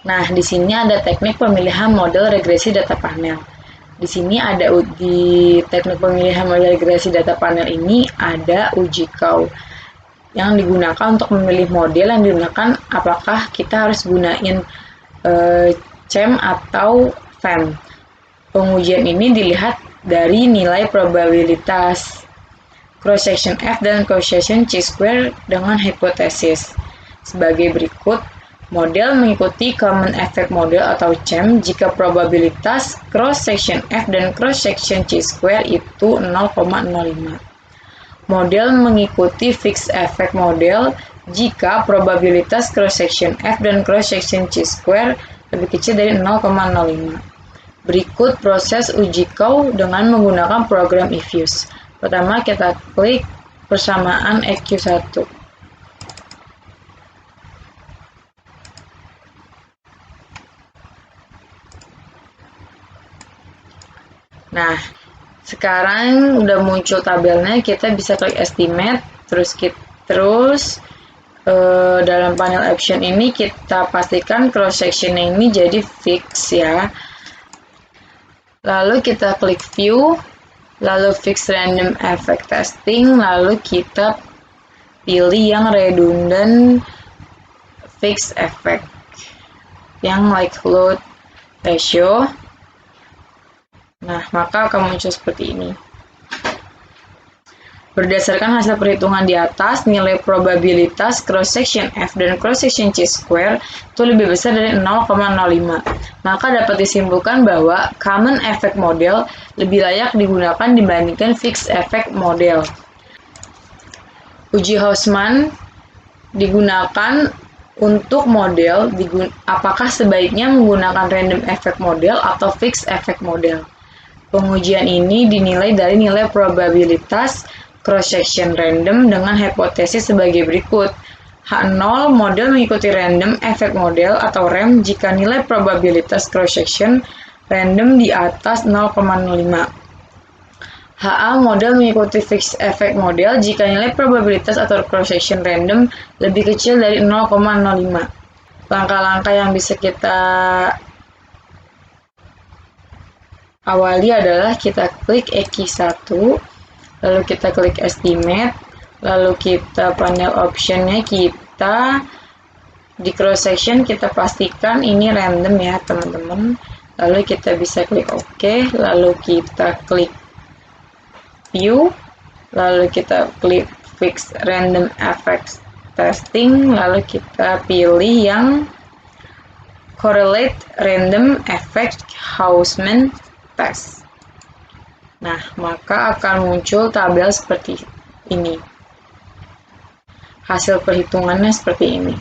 Nah, di sini ada teknik pemilihan model regresi data panel. Di sini ada di teknik pemilihan model regresi data panel ini ada uji kau yang digunakan untuk memilih model yang digunakan apakah kita harus gunain CHAM atau FEM. Pengujian ini dilihat dari nilai probabilitas cross section F dan cross section chi-square dengan hipotesis. Sebagai berikut, model mengikuti common effect model atau CHAM jika probabilitas cross section F dan cross section chi-square itu 0,05. Model mengikuti fixed effect model jika probabilitas cross section F dan cross section chi-square lebih kecil dari 0,05. Berikut proses uji kau dengan menggunakan program eFuse. Pertama kita klik persamaan EQ1. Nah, sekarang udah muncul tabelnya, kita bisa klik estimate, terus dalam panel option ini kita pastikan cross section ini jadi fix ya. Lalu kita klik view, lalu fix random effect testing, lalu kita pilih yang redundant fixed effect yang likelihood ratio. Nah, maka akan muncul seperti ini. Berdasarkan hasil perhitungan di atas, nilai probabilitas cross section F dan cross section chi-square itu lebih besar dari 0,05. Maka dapat disimpulkan bahwa common effect model lebih layak digunakan dibandingkan fixed effect model. Uji Hausman digunakan untuk model apakah sebaiknya menggunakan random effect model atau fixed effect model. Pengujian ini dinilai dari nilai probabilitas cross-section random dengan hipotesis sebagai berikut. H0 model mengikuti random effect model atau RAM jika nilai probabilitas cross-section random di atas 0,05. HA model mengikuti fixed effect model jika nilai probabilitas atau cross-section random lebih kecil dari 0,05. Langkah-langkah yang bisa kita awali adalah kita klik EQ1, lalu kita klik estimate, lalu kita panel optionnya kita di cross section kita pastikan ini random ya teman-teman, lalu kita bisa klik OK, lalu kita klik view, lalu kita klik fix random effects testing, lalu kita pilih yang correlate random effect Hausman test. Nah, maka akan muncul tabel seperti ini. Hasil perhitungannya seperti ini.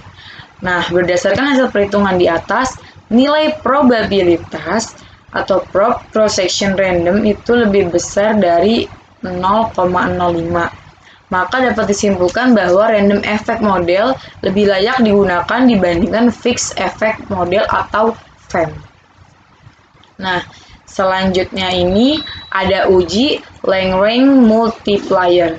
Nah, berdasarkan hasil perhitungan di atas, nilai probabilitas atau prob cross section random itu lebih besar dari 0,05. Maka dapat disimpulkan bahwa random effect model lebih layak digunakan dibandingkan fixed effect model atau FEM. Nah, selanjutnya ini ada uji Lagrange multiplier.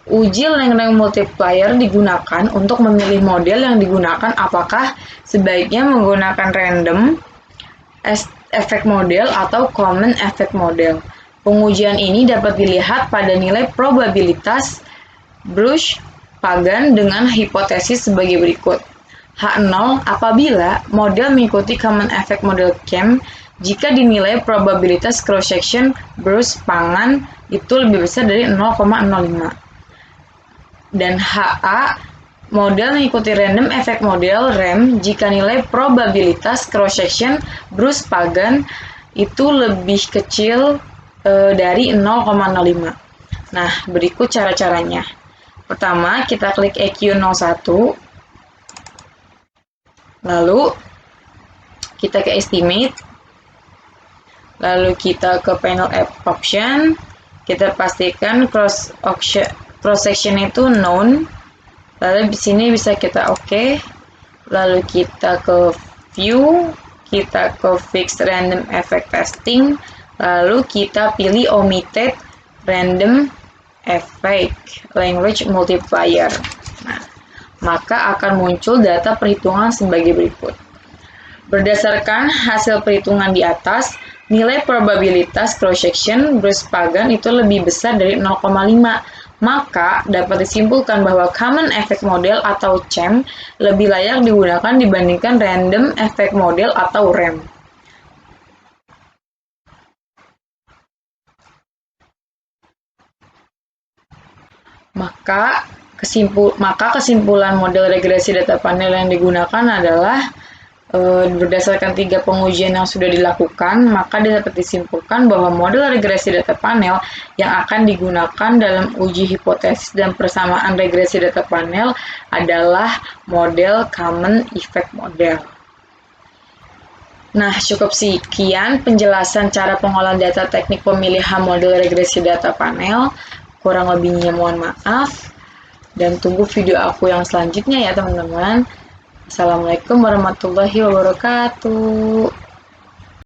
Uji Lagrange multiplier digunakan untuk memilih model yang digunakan apakah sebaiknya menggunakan random effect model atau common effect model. Pengujian ini dapat dilihat pada nilai probabilitas Bruch-Pagan dengan hipotesis sebagai berikut. H0 apabila model mengikuti common effect model CHAM jika dinilai probabilitas cross section Bruch-Pagan itu lebih besar dari 0,05. Dan HA model mengikuti random effect model RAM jika nilai probabilitas cross section Bruch-Pagan itu lebih kecil dari 0,05. Nah, berikut cara-caranya. Pertama, kita klik EQ01. Lalu kita ke estimate. Lalu kita ke panel option, kita pastikan cross section itu known. Lalu di sini bisa kita OK. Lalu kita ke view, kita ke fix random effect testing. Lalu kita pilih omitted random effect language multiplier. Nah, maka akan muncul data perhitungan sebagai berikut. Berdasarkan hasil perhitungan di atas, nilai probabilitas cross-section bersepadan itu lebih besar dari 0,5. Maka dapat disimpulkan bahwa Common Effect Model atau CEM lebih layak digunakan dibandingkan Random Effect Model atau RAM. Maka kesimpulan model regresi data panel yang digunakan adalah berdasarkan 3 pengujian yang sudah dilakukan, maka dapat disimpulkan bahwa model regresi data panel yang akan digunakan dalam uji hipotesis dan persamaan regresi data panel adalah model Common Effect Model. Nah, cukup sekian penjelasan cara pengolahan data teknik pemilihan model regresi data panel. Kurang lebihnya mohon maaf. Dan tunggu video aku yang selanjutnya ya teman-teman. Assalamualaikum warahmatullahi wabarakatuh.